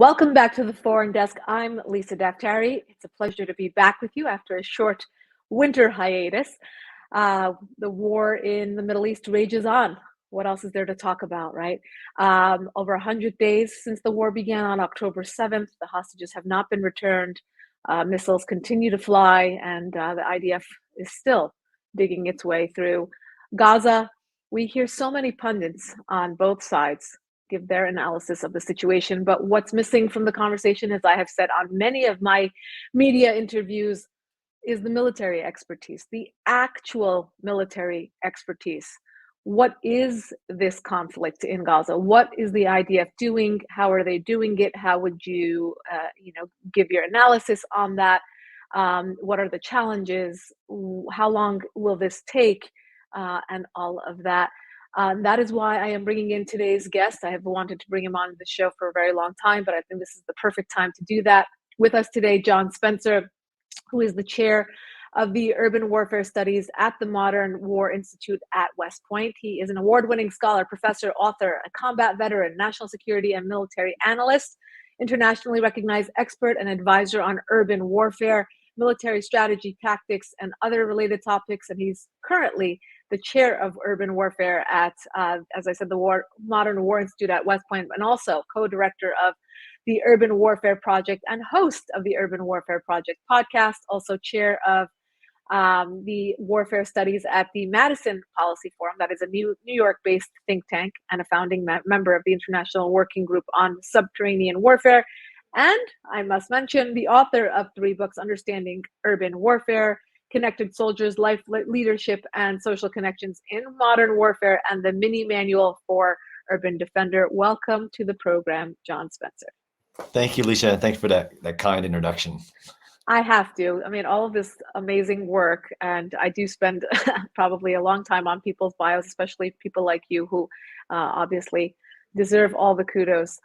Welcome back to the Foreign Desk. I'm Lisa Daftari. It's a pleasure to be back with you after a short winter hiatus. The war in the Middle East rages on. What else is there to talk about, right? Over 100 days since the war began on October 7th, the hostages have not been returned. Missiles continue to fly, and the IDF is still digging its way through Gaza. We hear so many pundits on both sides give their analysis of the situation. But what's missing from the conversation, as I have said on many of my media interviews, is the military expertise, the actual military expertise. What is this conflict in Gaza? What is the IDF doing? How are they doing it? How would you, give your analysis on that? What are the challenges? How long will this take? And all of that. That is why I am bringing in today's guest. I have wanted to bring him on the show for a very long time, but I think this is the perfect time to do that. With us today, John Spencer, who is the chair of the Urban Warfare Studies at the Modern War Institute at West Point. He is an award-winning scholar, professor, author, a combat veteran, national security and military analyst, internationally recognized expert and advisor on urban warfare, military strategy, tactics, and other related topics. And he's currently the chair of urban warfare at, as I said, the Modern War Institute at West Point, and also co-director of the Urban Warfare Project and host of the Urban Warfare Project podcast, also chair of the warfare studies at the Madison Policy Forum. That is a New York-based think tank and a founding member of the International Working Group on Subterranean Warfare. And I must mention the author of 3 books, Understanding Urban Warfare, Connected Soldiers, Life, Leadership, and Social Connections in Modern Warfare, and the mini manual for Urban Defender. Welcome to the program, John Spencer. Thank you, Lisa. Thanks for that kind introduction. I have to. I mean, all of this amazing work, and I do spend probably a long time on people's bios, especially people like you who obviously deserve all the kudos.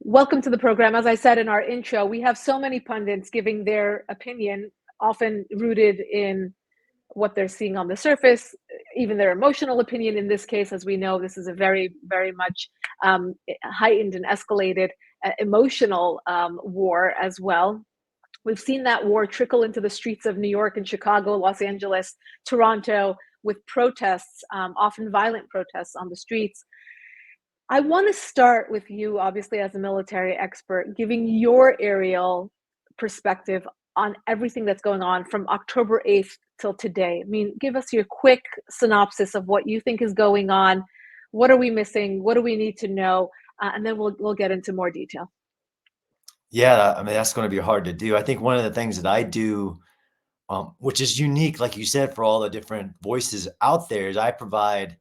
Welcome to the program. As I said in our intro, we have so many pundits giving their opinion, often rooted in what they're seeing on the surface, even their emotional opinion. In this case, as we know, this is a very, very much heightened and escalated emotional war as well. We've seen that war trickle into the streets of New York and Chicago, Los Angeles, Toronto, with protests, often violent protests on the streets. I want to start with you, obviously, as a military expert, giving your aerial perspective on everything that's going on from October 8th till today. I mean, give us your quick synopsis of what you think is going on. What are we missing? What do we need to know? And then we'll get into more detail. Yeah, I mean, that's going to be hard to do. I think one of the things that I do, which is unique, like you said, for all the different voices out there, is I provide,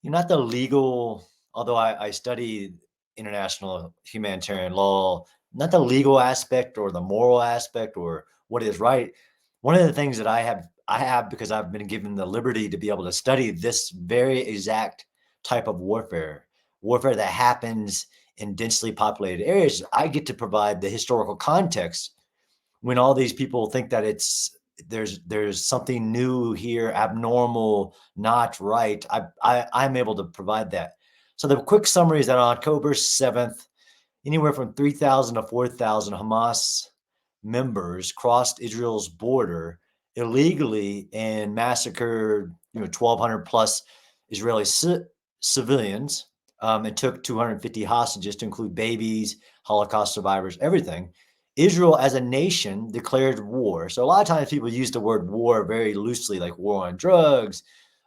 not the legal, although I study international humanitarian law, not the legal aspect or the moral aspect or what is right. One of the things that I have because I've been given the liberty to be able to study this very exact type of warfare that happens in densely populated areas. I get to provide the historical context when all these people think that there's something new here, abnormal, not right. I'm able to provide that. So the quick summary is that on October 7th, anywhere from 3,000 to 4,000 Hamas members crossed Israel's border illegally and massacred 1,200 plus Israeli civilians. It took 250 hostages, to include babies, Holocaust survivors, everything. Israel as a nation declared war. So a lot of times people use the word war very loosely, like war on drugs,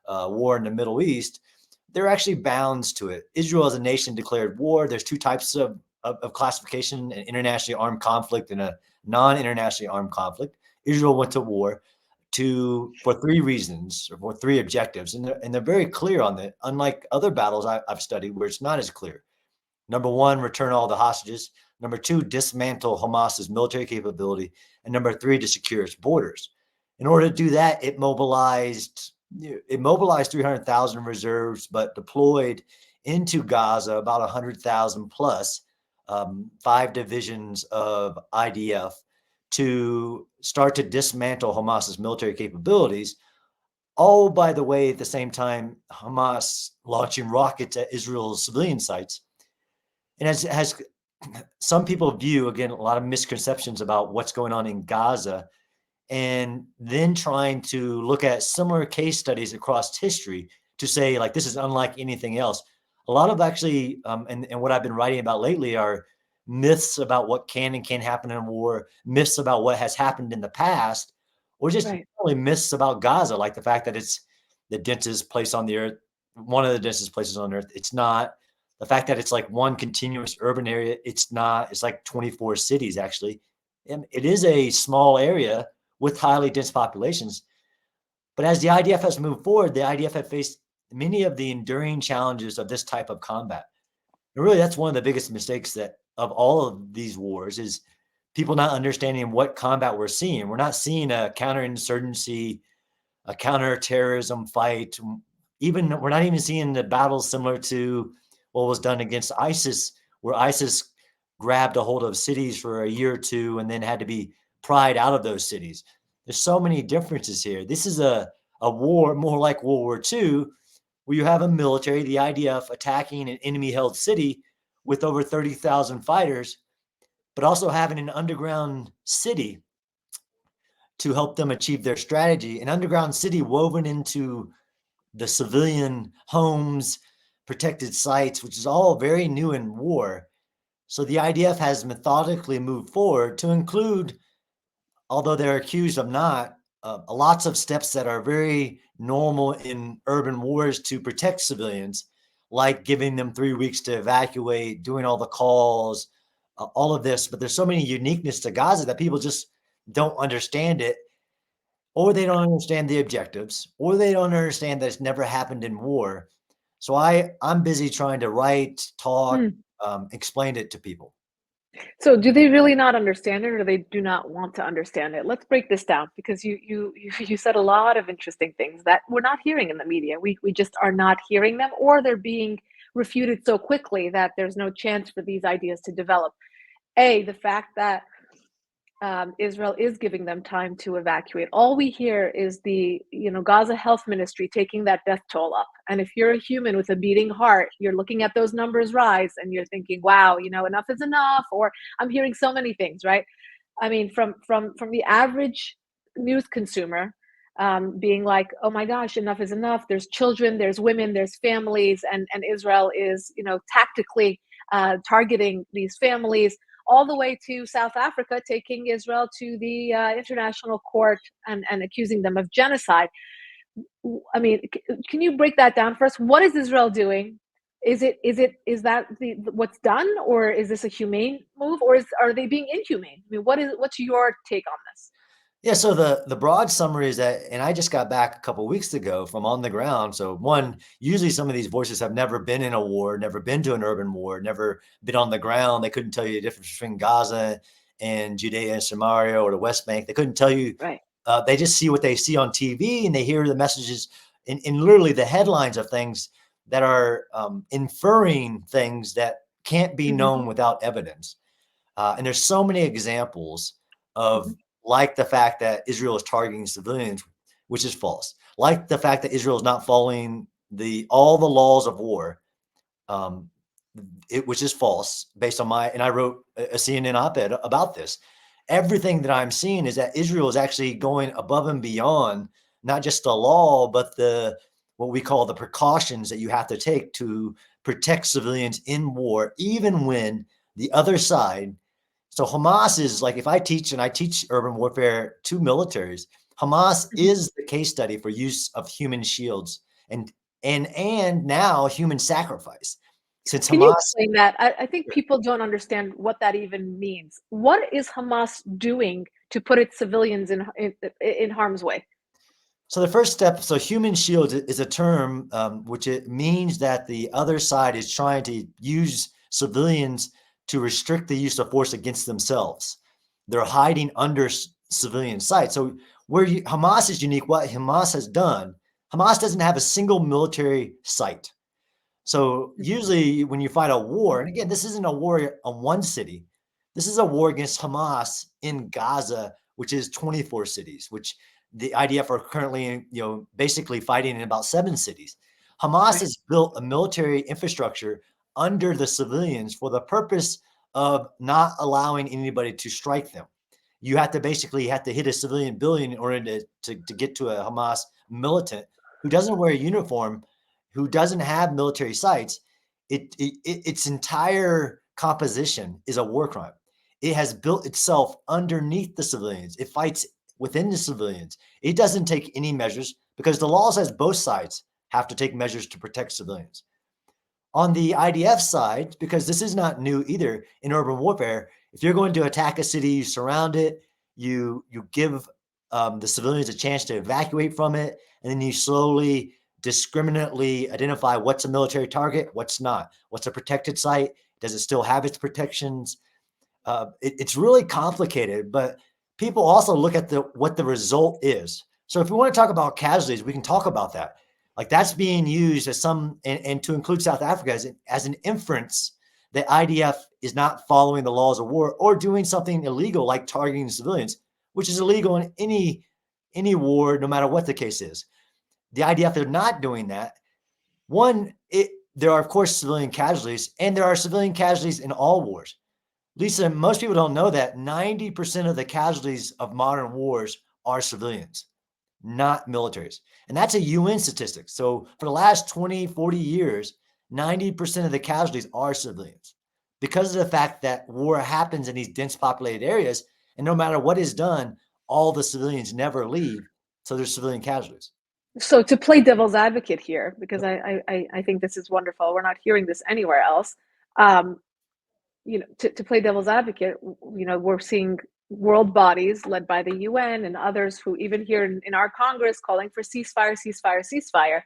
war in the Middle East. There are actually bounds to it. Israel as a nation declared war. There's 2 types of classification: an internationally armed conflict and a non-internationally armed conflict. Israel went to war for 3 reasons, or for 3 objectives. And they're very clear on that, unlike other battles I've studied where it's not as clear. Number 1, return all the hostages. Number 2, dismantle Hamas's military capability. And number 3, to secure its borders. In order to do that, it mobilized 300,000 reserves, but deployed into Gaza about 100,000 plus 5 divisions of IDF to start to dismantle Hamas's military capabilities. All, by the way, at the same time, Hamas launching rockets at Israel's civilian sites. And has some people view, again, a lot of misconceptions about what's going on in Gaza, and then trying to look at similar case studies across history to say, like, this is unlike anything else. A lot of actually, and what I've been writing about lately are myths about what can and can't happen in war, myths about what has happened in the past, or just Right. really myths about Gaza, like the fact that it's the densest place on the earth, one of the densest places on earth. It's not. The fact that it's like one continuous urban area, it's not. It's like 24 cities, actually. And it is a small area with highly dense populations. But as the IDF has moved forward, the IDF have faced many of the enduring challenges of this type of combat. And really, that's one of the biggest mistakes that of all of these wars is people not understanding what combat we're seeing. We're not seeing a counterinsurgency, a counterterrorism fight. Even we're not even seeing the battles similar to what was done against ISIS, where ISIS grabbed a hold of cities for a year or two and then had to be pried out of those cities. There's so many differences here. This is a war more like World War II, where you have a military, the IDF, attacking an enemy held city with over 30,000 fighters, but also having an underground city to help them achieve their strategy, an underground city woven into the civilian homes, protected sites, which is all very new in war. So the IDF has methodically moved forward to include, although they're accused of not, lots of steps that are very normal in urban wars to protect civilians, like giving them 3 weeks to evacuate, doing all the calls, all of this. But there's so many uniqueness to Gaza that people just don't understand it, or they don't understand the objectives, or they don't understand that it's never happened in war. So I'm busy trying to write, talk, Hmm. explain it to people. So do they really not understand it, or they do not want to understand it? Let's break this down, because you said a lot of interesting things that we're not hearing in the media. We just are not hearing them, or they're being refuted so quickly that there's no chance for these ideas to develop. The fact that Israel is giving them time to evacuate. All we hear is the Gaza Health Ministry taking that death toll up. And if you're a human with a beating heart, you're looking at those numbers rise and you're thinking, "Wow, enough is enough." Or I'm hearing so many things, right? I mean, from the average news consumer, being like, "Oh my gosh, enough is enough." There's children, there's women, there's families, and Israel is tactically targeting these families, all the way to South Africa, taking Israel to the international court and accusing them of genocide. I mean, can you break that down for us? What is Israel doing? Is that what's done, or is this a humane move, or are they being inhumane? I mean, what's your take on this? Yeah, so the broad summary is that, and I just got back a couple weeks ago from on the ground. So one, usually some of these voices have never been in a war, never been to an urban war, never been on the ground. They couldn't tell you the difference between Gaza and Judea and Samaria or the West Bank. They couldn't tell you. Right. They just see what they see on TV and they hear the messages in literally the headlines of things that are inferring things that can't be Hmm. known without evidence. And there's so many examples of, Hmm. like the fact that Israel is targeting civilians, which is false. Like the fact that Israel is not following all the laws of war, um, which is false based on and I wrote a CNN op-ed about this. Everything that I'm seeing is that Israel is actually going above and beyond not just the law, but what we call the precautions that you have to take to protect civilians in war, even when the other side. So Hamas is like, if I teach urban warfare to militaries, Hamas Hmm. is the case study for use of human shields and now human sacrifice. Since Can you Hamas, explain that? I think people don't understand what that even means. What is Hamas doing to put its civilians in harm's way? so the first step, so human shield is a term which it means that the other side is trying to use civilians to restrict the use of force against themselves. They're hiding under civilian sites. So Hamas is unique. What Hamas has done, Hamas doesn't have a single military site. So Mhm. usually when you fight a war, and again, this isn't a war on one city. This is a war against Hamas in Gaza, which is 24 cities, which the IDF are currently, basically fighting in about 7 cities. Hamas Right. has built a military infrastructure under the civilians for the purpose of not allowing anybody to strike them. You have to basically hit a civilian building in order to get to a Hamas militant who doesn't wear a uniform, who doesn't have military sites. Its entire composition is a war crime. It has built itself underneath the civilians. It fights within the civilians. It doesn't take any measures because the law says both sides have to take measures to protect civilians. On the IDF side, because this is not new either in urban warfare, if you're going to attack a city, you surround it, you give the civilians a chance to evacuate from it, and then you slowly, discriminately identify what's a military target, what's not, what's a protected site, does it still have its protections? It's really complicated, but people also look at what the result is. So if we want to talk about casualties, we can talk about that. Like that's being used as and to include South Africa as an inference that IDF is not following the laws of war or doing something illegal like targeting civilians, which is illegal in any war, no matter what the case is. The IDF are not doing that. There are, of course, civilian casualties, and there are civilian casualties in all wars. Lisa, most people don't know that 90% of the casualties of modern wars are civilians, not militaries. And that's a UN statistic. So for the last 20, 40 years, 90% of the casualties are civilians because of the fact that war happens in these dense populated areas. And no matter what is done, all the civilians never leave. So there's civilian casualties. So to play devil's advocate here, because I think this is wonderful. We're not hearing this anywhere else. To play devil's advocate, we're seeing world bodies led by the UN and others who even here in our Congress calling for ceasefire, ceasefire, ceasefire.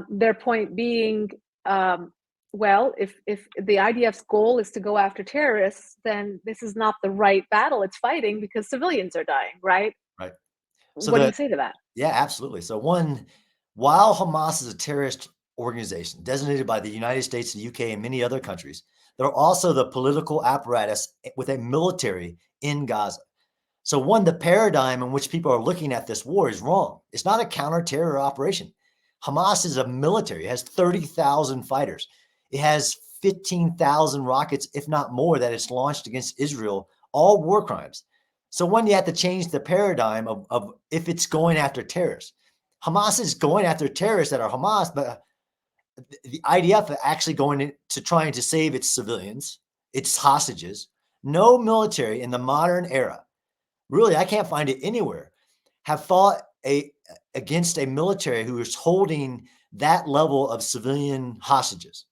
Their point being, well, if the IDF's goal is to go after terrorists, then this is not the right battle it's fighting because civilians are dying, right? Right. So what do you say to that? Yeah, absolutely. So while Hamas is a terrorist organization designated by the United States, the UK, and many other countries, they're also the political apparatus with a military in Gaza. So the paradigm in which people are looking at this war is wrong. It's not a counter-terror operation. Hamas is a military. It has 30,000 fighters. It has 15,000 rockets, if not more, that it's launched against Israel, all war crimes. So you have to change the paradigm of if it's going after terrorists. Hamas is going after terrorists that are Hamas, but the IDF are actually going to trying to save its civilians, its hostages. No military in the modern era, really, I can't find it anywhere, have fought against a military who is holding that level of civilian hostages.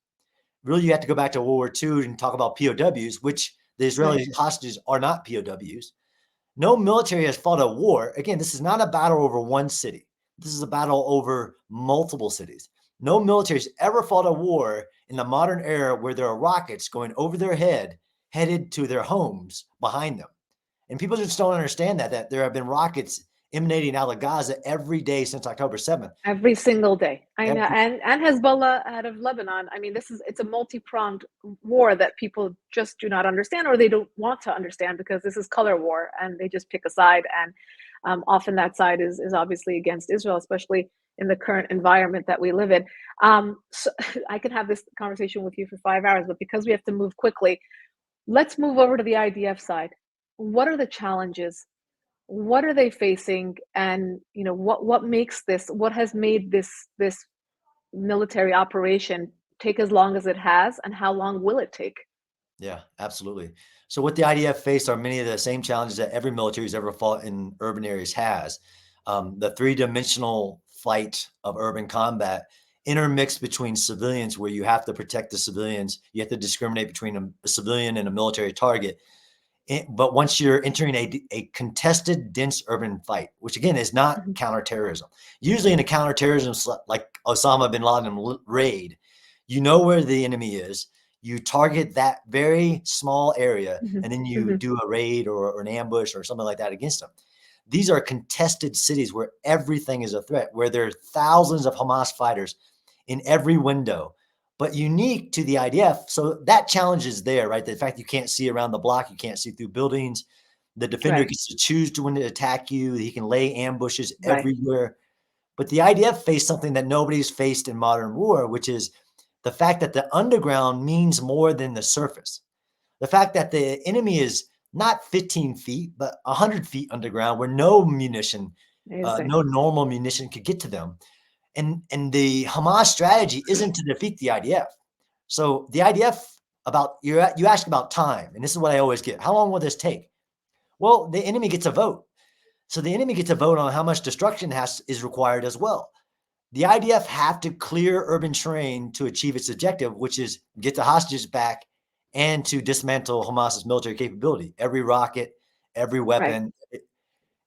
Really, you have to go back to World War II and talk about POWs, which the Israeli hostages are not POWs. No military has fought a war. Again, this is not a battle over one city. This is a battle over multiple cities. No military has ever fought a war in the modern era where there are rockets going over their head, headed to their homes behind them. And people just don't understand that there have been rockets emanating out of Gaza every day since October 7th. Every single day. I know. And Hezbollah out of Lebanon. I mean, it's a multi-pronged war that people just do not understand, or they don't want to understand, because this is color war and they just pick a side. And often that side is obviously against Israel, especially in the current environment that we live in. So I could have this conversation with you for 5 hours, but because we have to move quickly, let's move over to the IDF side. What are the challenges? What are they facing? And what makes this, what has made this military operation take as long as it has, and how long will it take? Yeah, absolutely. So what the IDF face are many of the same challenges that every military who's ever fought in urban areas has. The three-dimensional fight of urban combat intermixed between civilians, where you have to protect the civilians. You have to discriminate between a civilian and a military target. But once you're entering a contested, dense urban fight, which again is not counterterrorism. Usually in a counterterrorism like Osama bin Laden raid, you know where the enemy is. You target that very small area, and then you do a raid or an ambush or something like that against them. These are contested cities where everything is a threat, where there are thousands of Hamas fighters in every window, but unique to the IDF. So that challenge is there, right? The fact you can't see around the block, you can't see through buildings. The defender gets to choose when to attack you. He can lay ambushes everywhere. But the IDF faced something that nobody's faced in modern war, which is the fact that the underground means more than the surface. The fact that the enemy is not 15 feet, but 100 feet underground, where no munition, no normal munition could get to them. And the Hamas strategy isn't to defeat the IDF. So the IDF, you ask about time, and this is what I always get. How long will this take? Well, the enemy gets a vote. So the enemy gets a vote on how much destruction is required as well. The IDF have to clear urban terrain to achieve its objective, which is get the hostages back and to dismantle Hamas's military capability. Every rocket, every weapon. Right.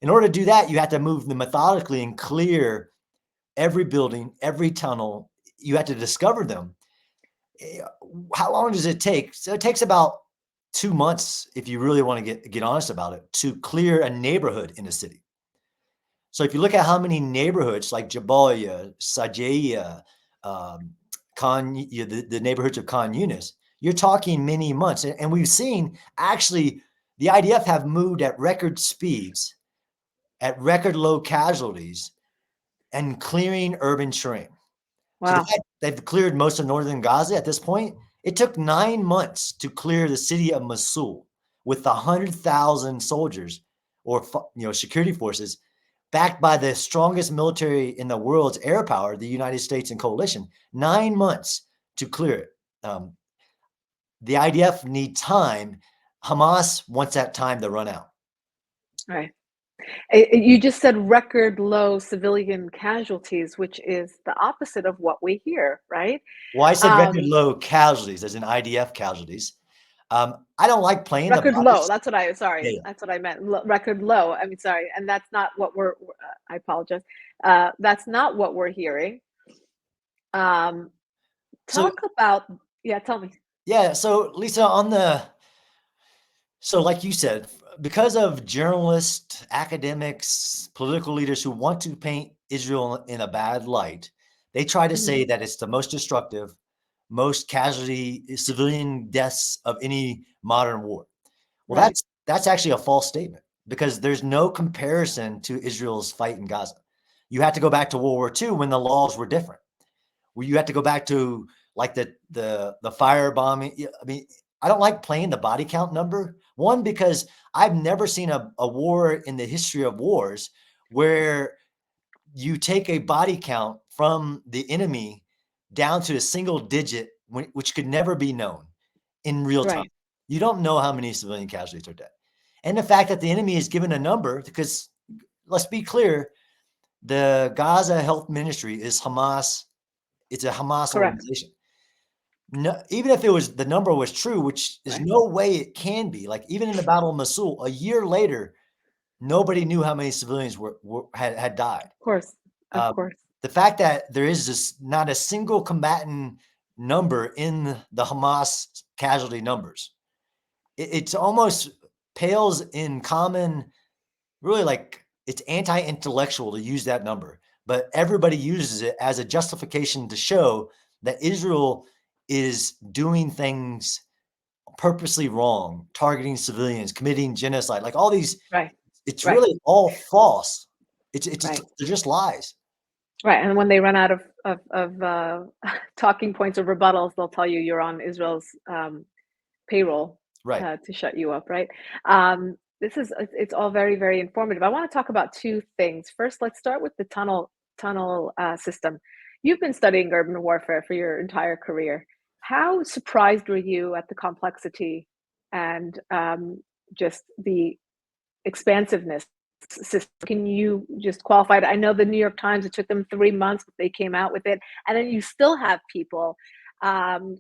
In order to do that, you have to move them methodically and clear every building, every tunnel. You have to discover them. How long does it take? So it takes about 2 months, if you really want to get honest about it, to clear a neighborhood in a city. So if you look at how many neighborhoods like Jabalia, Sajaya, the neighborhoods of Khan Yunis, you're talking many months. And we've seen actually the IDF have moved at record speeds, at record low casualties, and clearing urban terrain. Wow. So they've cleared most of northern Gaza at this point. It took 9 months to clear the city of Mosul with 100,000 soldiers or security forces backed by the strongest military in the world's air power, the United States and coalition. 9 months to clear it. The IDF need time. Hamas wants that time to run out. Right. You just said record low civilian casualties, which is the opposite of what we hear, right? Well, I said record low casualties, as in IDF casualties. I don't like playing record the low. That's what that's what I meant. Record low. I mean, sorry, and that's not what we're. I apologize. That's not what we're hearing. Talk about. Yeah, tell me. Yeah. So, Lisa, like you said, because of journalists, academics, political leaders who want to paint Israel in a bad light, they try to say that it's the most destructive, most civilian deaths of any modern war. Well, that's actually a false statement, because there's no comparison to Israel's fight in Gaza. You have to go back to World War II when the laws were different. You have to go back to like the firebombing. I mean, I don't like playing the body count number. One, because I've never seen a war in the history of wars where you take a body count from the enemy down to a single digit, which could never be known in real time. You don't know how many civilian casualties are dead. And the fact that the enemy is given a number, because let's be clear, the Gaza Health Ministry is Hamas. It's a Hamas organization. No, even if the number was true, which is no way it can be. Like even in the Battle of Mosul, a year later, nobody knew how many civilians had died. Of course. The fact that there is just not a single combatant number in the Hamas casualty numbers, it's almost pales in common. Really, like it's anti-intellectual to use that number, but everybody uses it as a justification to show that Israel is doing things purposely wrong, targeting civilians, committing genocide, like all these. It's really all false. They're just lies. Right, and when they run out of talking points or rebuttals, they'll tell you you're on Israel's payroll to shut you up. Right. It's all very, very informative. I want to talk about two things. First, let's start with the tunnel system. You've been studying urban warfare for your entire career. How surprised were you at the complexity and just the expansiveness system? Can you just qualify it? I know the New York Times, it took them 3 months, but they came out with it. And then you still have people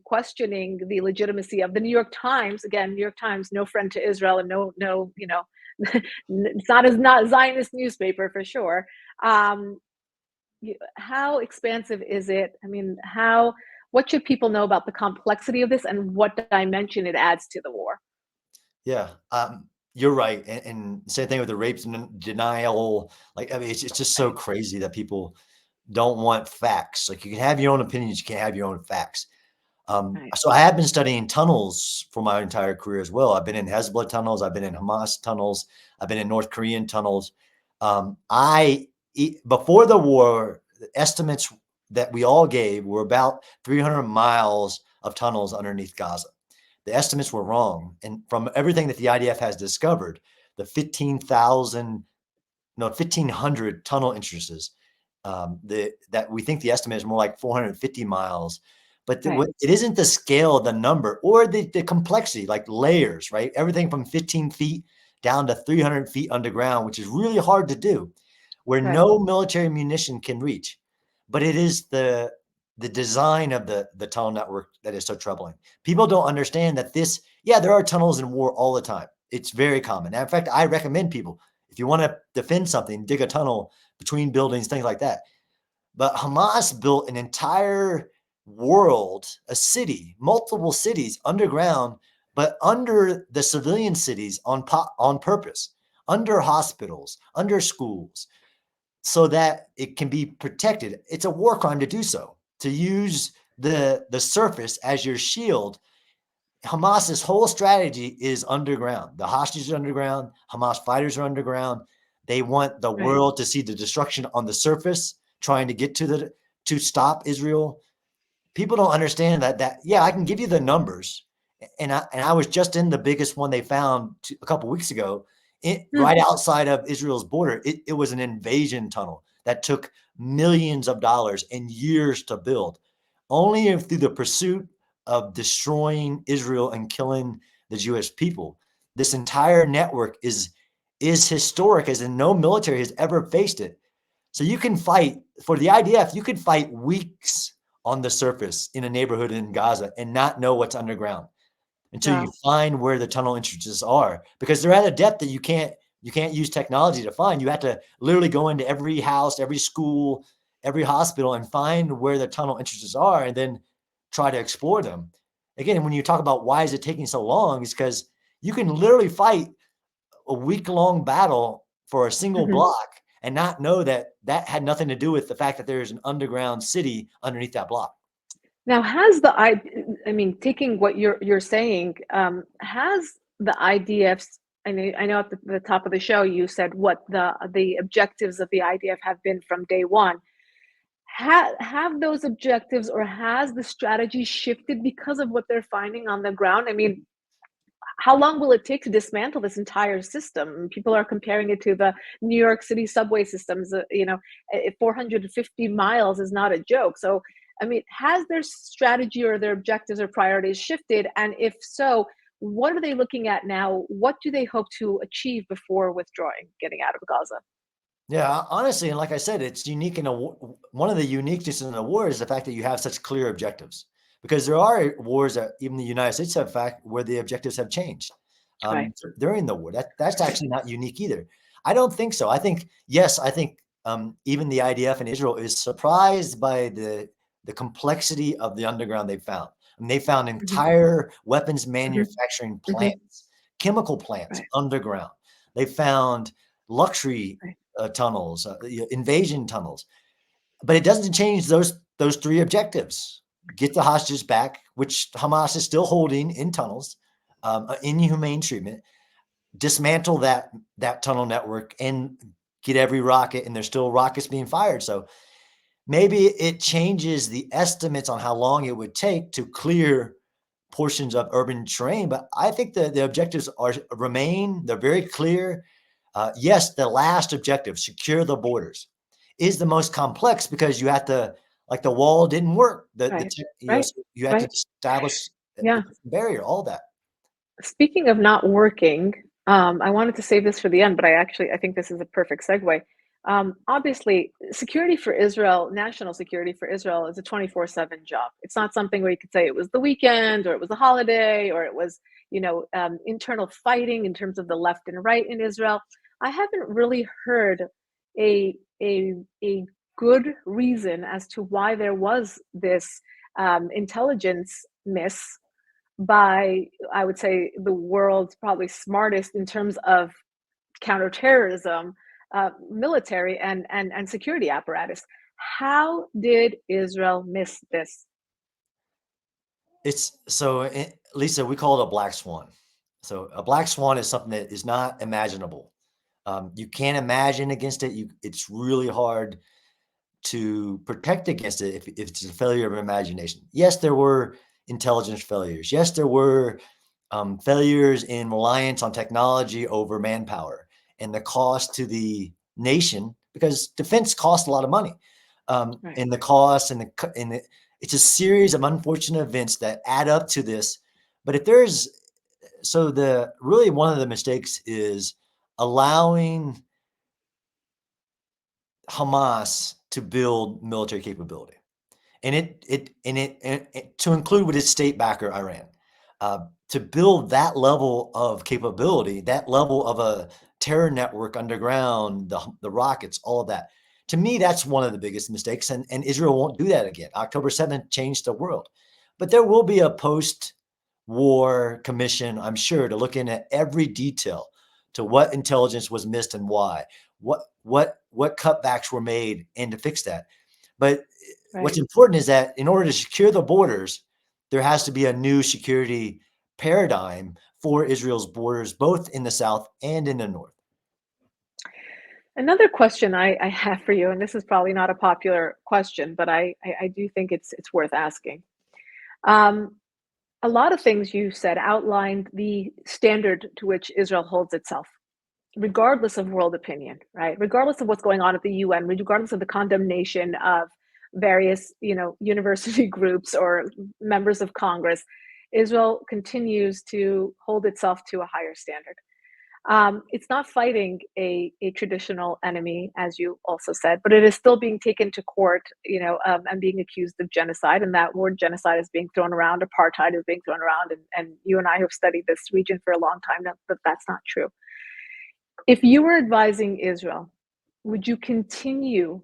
questioning the legitimacy of the New York Times. Again, New York Times, no friend to Israel, and no, it's not a Zionist newspaper for sure. How expansive is it? I mean, what should people know about the complexity of this and what dimension it adds to the war? Yeah, you're right. And same thing with the rapes and denial. Like, I mean, it's just so crazy that people don't want facts. Like, you can have your own opinions, you can't have your own facts. So I have been studying tunnels for my entire career as well. I've been in Hezbollah tunnels, I've been in Hamas tunnels, I've been in North Korean tunnels. Before the war, the estimates that we all gave were about 300 miles of tunnels underneath Gaza. the estimates were wrong. And from everything that the IDF has discovered, the 1,500 tunnel entrances, that we think the estimate is more like 450 miles. But Right. it isn't the scale of the number or the complexity, like layers, right? Everything from 15 feet down to 300 feet underground, which is really hard to do, where Right. no military munition can reach. But it is the design of the tunnel network that is so troubling. People don't understand that there are tunnels in war all the time. It's very common. And in fact, I recommend people, if you want to defend something, dig a tunnel between buildings, things like that. But Hamas built an entire world, a city, multiple cities underground, but under the civilian cities on purpose, under hospitals, under schools, so that it can be protected. It's a war crime to do so, to use the surface as your shield. Hamas's whole strategy is underground. The hostages are underground. Hamas fighters are underground. They want the Right. world to see the destruction on the surface, trying to get to stop Israel. People don't understand that yeah, I can give you the numbers, and I was just in the biggest one they found a couple weeks ago, Hmm. right outside of Israel's border. It was an invasion tunnel that took millions of dollars and years to build. Only if through the pursuit of destroying Israel and killing the Jewish people. This entire network is historic, as in no military has ever faced it. So you can fight for the IDF, you could fight weeks on the surface in a neighborhood in Gaza and not know what's underground until you Wow. find where the tunnel entrances are, because they're at a depth that you can't use technology to find. You have to literally go into every house, every school, every hospital and find where the tunnel entrances are and then try to explore them. Again, when you talk about why is it taking so long, it's because you can literally fight a week-long battle for a single Hmm. block and not know that had nothing to do with the fact that there's an underground city underneath that block. Now, I mean, taking what you're saying, has the IDF's, I know at the top of the show you said what the objectives of the IDF have been from day one. Have those objectives or has the strategy shifted because of what they're finding on the ground? I mean, how long will it take to dismantle this entire system? People are comparing it to the New York City subway systems. 450 miles is not a joke. So, I mean, has their strategy or their objectives or priorities shifted? And if so, what are they looking at now? What do they hope to achieve before withdrawing, getting out of Gaza? Yeah, honestly, and like I said, it's unique in one of the uniqueness in a war is the fact that you have such clear objectives. Because there are wars that even the United States have fact where the objectives have changed Right. during the war. That's actually not unique either. I don't think so. I think yes, I think even the IDF in Israel is surprised by the complexity of the underground they found. I mean, they found Hmm. entire weapons Hmm. manufacturing Hmm. plants, chemical plants Right. underground. They found luxury Right. tunnels, invasion tunnels. But it doesn't change those three objectives: get the hostages back, which Hamas is still holding in tunnels, inhumane treatment, dismantle that tunnel network, and get every rocket. And there's still rockets being fired. So maybe it changes the estimates on how long it would take to clear portions of urban terrain. But I think the objectives remain. They're very clear. Yes, the last objective, secure the borders, is the most complex because you have to, like the wall didn't work. Right. Right. So you have to Right. establish the Yeah. barrier, all that. Speaking of not working, I wanted to save this for the end, but I think this is a perfect segue. Obviously, security for Israel, national security for Israel, is a 24/7 job. It's not something where you could say it was the weekend or it was a holiday or it was, internal fighting in terms of the left and right in Israel. I haven't really heard a a good reason as to why there was this intelligence miss by, I would say, the world's probably smartest in terms of counterterrorism, military and security apparatus. How did Israel miss this? It's so, Lisa, we call it a black swan. So a black swan is something that is not imaginable. You can't imagine against it. It's really hard to protect against it if it's a failure of imagination. Yes, there were intelligence failures. Yes, there were failures in reliance on technology over manpower and the cost to the nation, because defense costs a lot of money. Right. And the cost it's a series of unfortunate events that add up to this. But if there's really one of the mistakes is allowing Hamas to build military capability, and it to include with its state backer, Iran, to build that level of capability, that level of a terror network underground, the rockets, all of that. To me, that's one of the biggest mistakes, and Israel won't do that again. October 7th changed the world, but there will be a post-war commission, I'm sure, to look into every detail to what intelligence was missed and why, what cutbacks were made, and to fix that. But what's Right. important is that in order to secure the borders, there has to be a new security paradigm for Israel's borders, both in the south and in the north. Another question I have for you, and this is probably not a popular question, but I do think it's worth asking. Um, a lot of things you said outlined the standard to which Israel holds itself, regardless of world opinion, right? Regardless of what's going on at the UN, regardless of the condemnation of various, university groups or members of Congress, Israel continues to hold itself to a higher standard. It's not fighting a traditional enemy, as you also said, but it is still being taken to court, and being accused of genocide. And that word genocide is being thrown around, apartheid is being thrown around. And you and I have studied this region for a long time now, but that's not true. If you were advising Israel, would you continue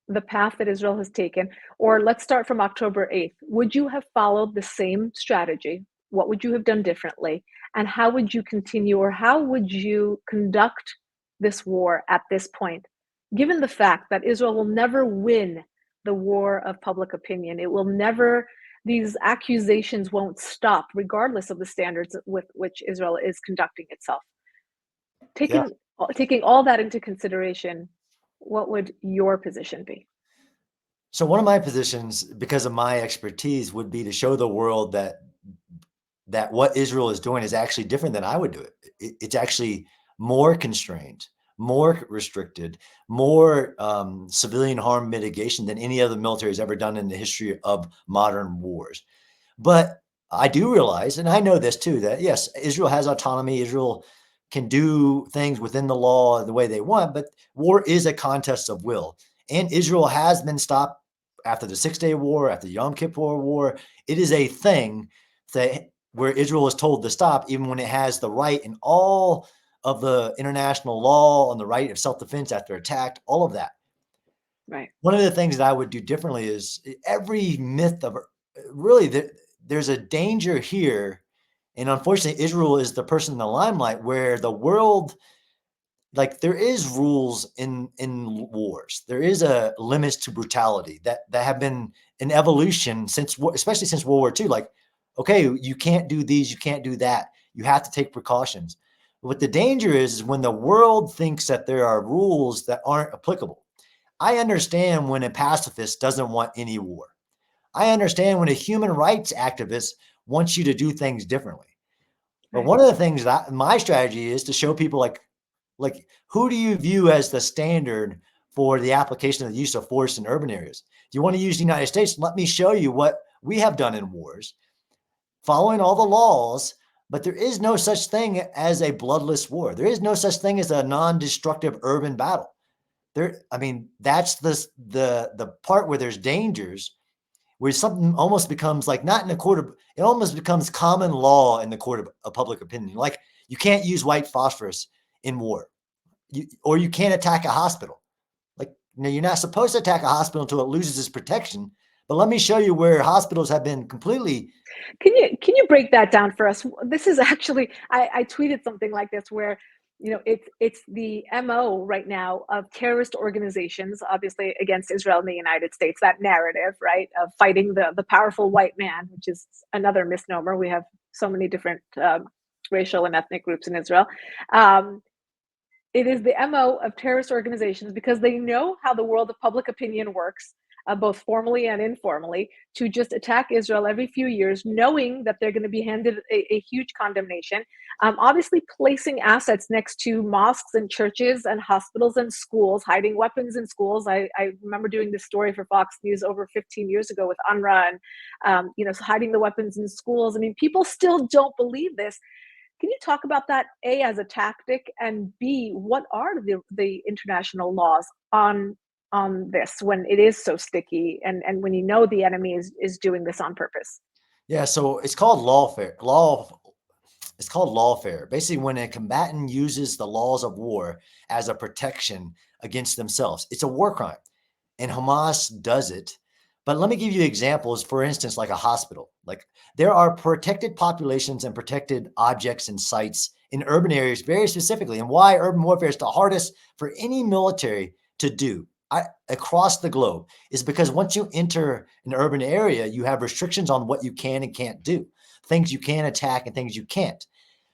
the path that Israel has taken? Or let's start from October 8th. Would you have followed the same strategy? What would you have done differently? And how would you continue, or how would you conduct this war at this point, given the fact that Israel will never win the war of public opinion? It will never, these accusations won't stop, regardless of the standards with which Israel is conducting itself. Yeah. Taking all that into consideration, what would your position be? So one of my positions, because of my expertise, would be to show the world that what Israel is doing is actually different than I would do it. It's actually more constrained, more restricted, more civilian harm mitigation than any other military has ever done in the history of modern wars. But I do realize, and I know this too, that yes, Israel has autonomy. Israel can do things within the law the way they want, but war is a contest of will. And Israel has been stopped after the 6-Day War, after the Yom Kippur War. It is a thing that where Israel is told to stop, even when it has the right in all of the international law and the right of self-defense after attacked, all of that. Right. One of the things that I would do differently is every myth of really there's a danger here. And unfortunately, Israel is the person in the limelight where the world, like there is rules in wars. There is a limits to brutality that have been an evolution since, especially since World War II. Like, okay, you can't do these, you can't do that. You have to take precautions. What the danger is when the world thinks that there are rules that aren't applicable. I understand when a pacifist doesn't want any war. I understand when a human rights activist wants you to do things differently. But Right. one of the things that my strategy is to show people like who do you view as the standard for the application of the use of force in urban areas? Do you want to use the United States? Let me show you what we have done in wars, following all the laws. But there is no such thing as a bloodless war. There is no such thing as a non-destructive urban battle. I mean, that's the part where there's dangers, where something almost becomes like not in a court of, it almost becomes common law in the court of public opinion. Like you can't use white phosphorus in war, or you can't attack a hospital. Like, you're not supposed to attack a hospital until it loses its protection. But let me show you where hospitals have been completely. Can you break that down for us? This is actually, I tweeted something like this where, it's the MO right now of terrorist organizations, obviously against Israel and the United States, that narrative, right, of fighting the powerful white man, which is another misnomer. We have so many different racial and ethnic groups in Israel. Um, it is the MO of terrorist organizations because they know how the world of public opinion works. both formally and informally, to just attack Israel every few years, knowing that they're going to be handed a huge condemnation. Obviously, placing assets next to mosques and churches and hospitals and schools, hiding weapons in schools. I remember doing this story for Fox News over 15 years ago with UNRWA, and hiding the weapons in schools. I mean, people still don't believe this. Can you talk about that, A, as a tactic, and B, what are the international laws on this when it is so sticky, and when you know the enemy is doing this on purpose? Yeah, so it's called lawfare. It's called lawfare. Basically, when a combatant uses the laws of war as a protection against themselves, it's a war crime, and Hamas does it. But let me give you examples. For instance, like a hospital. Like there are protected populations and protected objects and sites in urban areas, very specifically, and why urban warfare is the hardest for any military to do across the globe is because once you enter an urban area, you have restrictions on what you can and can't do, things you can attack and things you can't.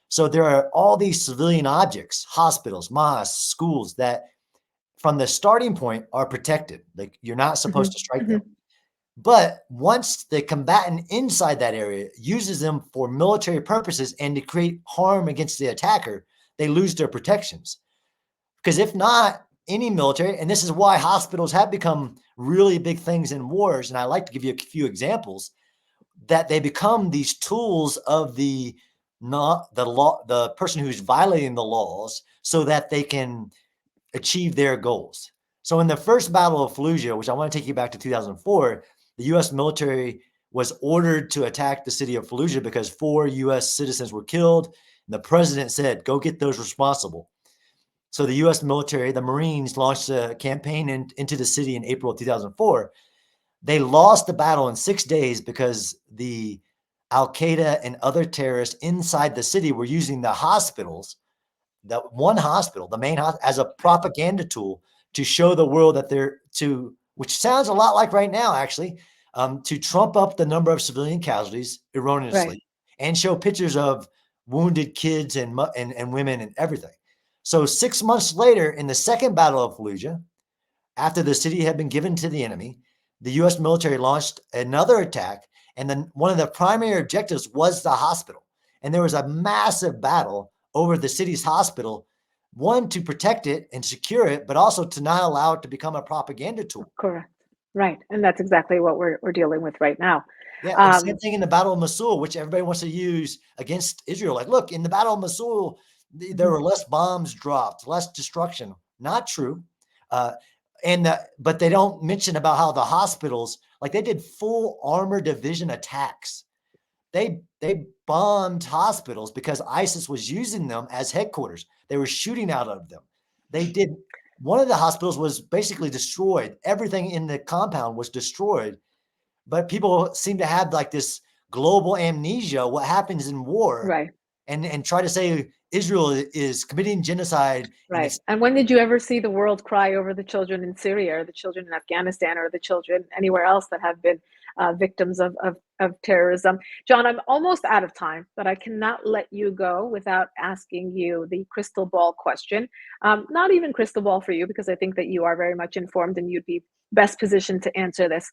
So there are all these civilian objects, hospitals, mosques, schools that from the starting point are protected. Like you're not supposed to strike them. But once the combatant inside that area uses them for military purposes and to create harm against the attacker, they lose their protections. Because if not, any military, and this is why hospitals have become really big things in wars, and I like to give you a few examples, that they become these tools of the person who's violating the laws so that they can achieve their goals. So in the first Battle of Fallujah, which I want to take you back to 2004, the U.S. military was ordered to attack the city of Fallujah because 4 U.S. citizens were killed. And the president said, go get those responsible. So the U.S. military, the Marines, launched a campaign into the city in April of 2004. They lost the battle in 6 days because the Al-Qaeda and other terrorists inside the city were using the hospitals, that one hospital, the main hospital, as a propaganda tool to show the world that which sounds a lot like right now, actually, to trump up the number of civilian casualties erroneously, Right. and show pictures of wounded kids and women and everything. So 6 months later, in the second Battle of Fallujah, after the city had been given to the enemy, the U.S. military launched another attack, and then one of the primary objectives was the hospital. And there was a massive battle over the city's hospital, one, to protect it and secure it, but also to not allow it to become a propaganda tool. Correct. Right. And that's exactly what we're dealing with right now. Yeah, and same thing in the Battle of Mosul, which everybody wants to use against Israel. Like, look, in the Battle of Mosul, there were less bombs dropped, less destruction. Not true. But they don't mention about how the hospitals, like they did full armor division attacks. They bombed hospitals because ISIS was using them as headquarters. They were shooting out of them. One of the hospitals was basically destroyed. Everything in the compound was destroyed. But people seem to have like this global amnesia, what happens in war, Right. and try to say Israel is committing genocide. Right. And when did you ever see the world cry over the children in Syria, or the children in Afghanistan, or the children anywhere else that have been victims of terrorism? John, I'm almost out of time, but I cannot let you go without asking you the crystal ball question. Not even crystal ball for you, because I think that you are very much informed and you'd be best positioned to answer this.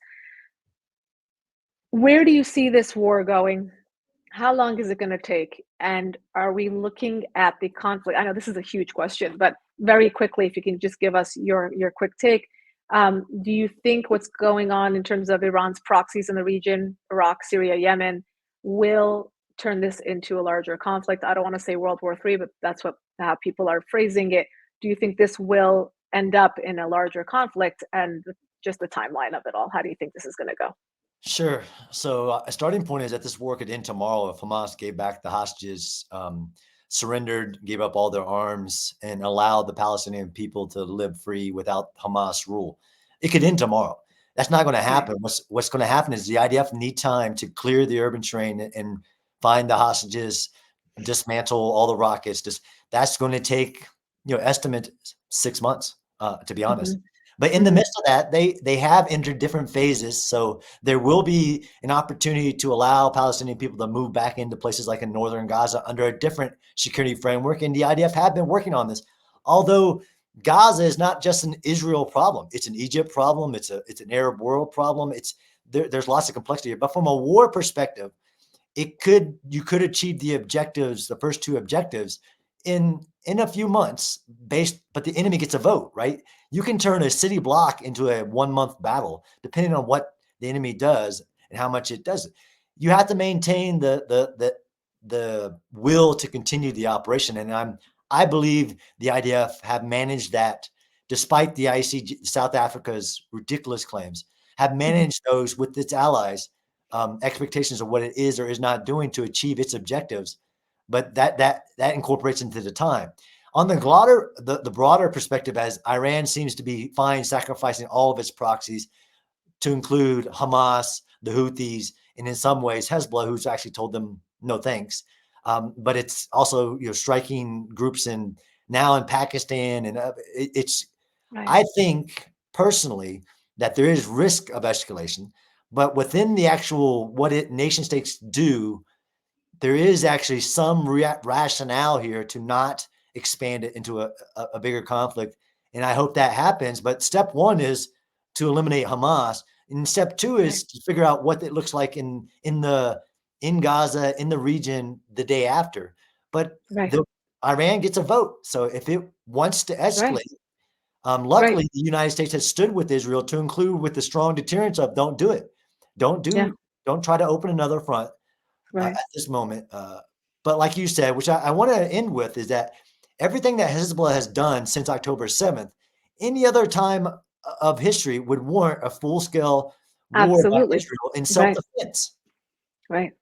Where do you see this war going? How long is it going to take? And are we looking at the conflict? I know this is a huge question, but very quickly, if you can just give us your quick take. Do you think what's going on in terms of Iran's proxies in the region, Iraq, Syria, Yemen, will turn this into a larger conflict? I don't want to say World War III, but that's how people are phrasing it. Do you think this will end up in a larger conflict? And just the timeline of it all, how do you think this is going to go? Sure. So a starting point is that this war could end tomorrow if Hamas gave back the hostages, surrendered, gave up all their arms, and allowed the Palestinian people to live free without Hamas rule. It could end tomorrow. That's not going to happen. Right. What's going to happen is the IDF need time to clear the urban terrain and find the hostages, dismantle all the rockets. That's going to take, estimate 6 months, to be honest. Mm-hmm. But in the midst of that, they have entered different phases. So there will be an opportunity to allow Palestinian people to move back into places like in northern Gaza under a different security framework. And the IDF have been working on this. Although Gaza is not just an Israel problem. It's an Egypt problem. It's an Arab world problem. There's lots of complexity here. But from a war perspective, you could achieve the objectives, the first two objectives, in a few months, but the enemy gets a vote, right? You can turn a city block into a 1 month battle, depending on what the enemy does and how much it does it. You have to maintain the will to continue the operation. And I believe the IDF have managed that, despite the ICG, South Africa's ridiculous claims, have managed those with its allies, expectations of what it is or is not doing to achieve its objectives. But that incorporates into the time. On the broader perspective, as Iran seems to be fine sacrificing all of its proxies to include Hamas, the Houthis, and in some ways Hezbollah, who's actually told them no thanks. But it's also striking groups now in Pakistan, and it's. Right. I think personally that there is risk of escalation, but within the actual nation states do, there is actually some rationale here to not expand it into a bigger conflict. And I hope that happens. But step one is to eliminate Hamas. And step two is to figure out what it looks like in Gaza, in the region, the day after. But Iran gets a vote. So if it wants to escalate, luckily the United States has stood with Israel, to include with the strong deterrence of don't do it. Don't try to open another front. At this moment. But like you said, which I want to end with, is that everything that Hezbollah has done since October 7th, any other time of history would warrant a full-scale war by Israel in self-defense. Right.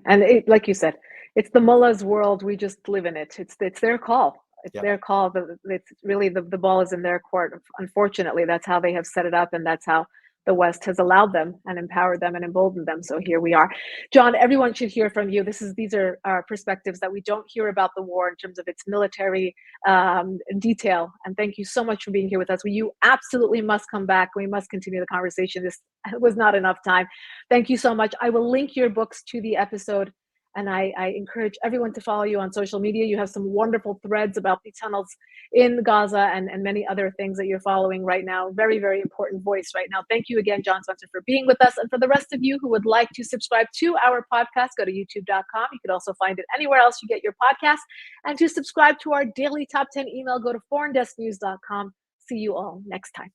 And like you said, it's the mullah's world. We just live in it. It's their call. It's their call. It's really the ball is in their court. Unfortunately, that's how they have set it up, and that's how the West has allowed them and empowered them and emboldened them. So here we are. John, everyone should hear from you. These are our perspectives that we don't hear about the war in terms of its military detail. And thank you so much for being here with us. You absolutely must come back. We must continue the conversation. This was not enough time. Thank you so much. I will link your books to the episode. And I encourage everyone to follow you on social media. You have some wonderful threads about the tunnels in Gaza and many other things that you're following right now. Very, very important voice right now. Thank you again, John Spencer, for being with us. And for the rest of you who would like to subscribe to our podcast, go to youtube.com. You could also find it anywhere else you get your podcast. And to subscribe to our daily top 10 email, go to foreigndesknews.com. See you all next time.